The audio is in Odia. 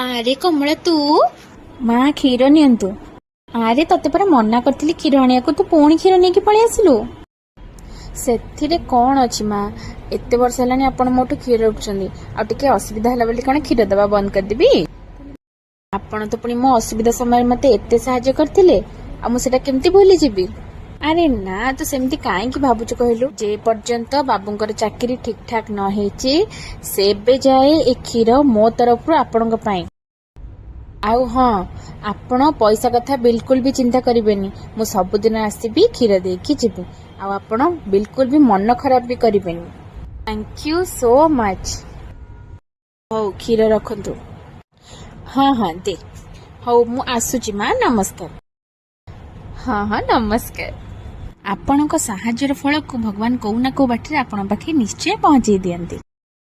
ଆରେ କମଳା ତୁ ମା କ୍ଷୀର ନିଅନ୍ତୁ। ଆରେ ତତେ ପରା ମନା କରିଥିଲି କ୍ଷୀର ଆଣିବାକୁ, ତୁ ପୁଣି କ୍ଷୀର ନେଇକି ପଳେଇ ଆସିଲୁ। ସେଥିରେ କଣ ଅଛି ମା, ଏତେ ବର୍ଷ ହେଲାଣି ଆପଣ ମୋଠୁ କ୍ଷୀର ରଖୁଛନ୍ତି, ଆଉ ଟିକେ ଅସୁବିଧା ହେଲା ବୋଲି କଣ କ୍ଷୀର ଦେବା ବନ୍ଦ କରିଦେବି? ଆପଣ ତ ପୁଣି ମୋ ଅସୁବିଧା ସମୟରେ ମତେ ଏତେ ସାହାଯ୍ୟ କରିଥିଲେ, ଆଉ ମୁଁ ସେଟା କେମିତି ଭୁଲିଯିବି? ଆରେ ନା, ତୁ ସେମିତି କାହିଁକି ଭାବୁଛୁ କହିଲୁ? ଯେ ପର୍ଯ୍ୟନ୍ତ ବାବୁଙ୍କର ଚାକିରି ଠିକ ଠାକ ନ ହେଇଛି ସେବେ ଯାଏ ଏ କ୍ଷୀର ମୋ ତରଫରୁ ଆପଣଙ୍କ ପାଇଁ। ଆଉ ହଁ, ଆପଣ ପଇସା କଥା ବିଲକୁଲ ବି ଚିନ୍ତା କରିବେନି, ମୁଁ ସବୁଦିନ ଆସିବି କ୍ଷୀର ଦେଇକି ଯିବି, ଆଉ ଆପଣ ବିଲକୁଲ ବି ମନ ଖରାପ ବି କରିବେନି। Thank you so much. ହଉ କ୍ଷୀର ରଖନ୍ତୁ। ହଁ ହଁ ଦେ। ହଉ ମୁଁ ଆସୁଛି ମା, ନମସ୍କାର। ହଁ ହଁ ନମସ୍କାର। ଆପଣଙ୍କ ସାହାଯ୍ୟର ଫଳକୁ ଭଗବାନ କୋଉ ନା କୋଉ ବାଟରେ ଆପଣଙ୍କ ପାଖେ ନିଶ୍ଚୟ ପହଞ୍ଚେଇ ଦିଅନ୍ତି।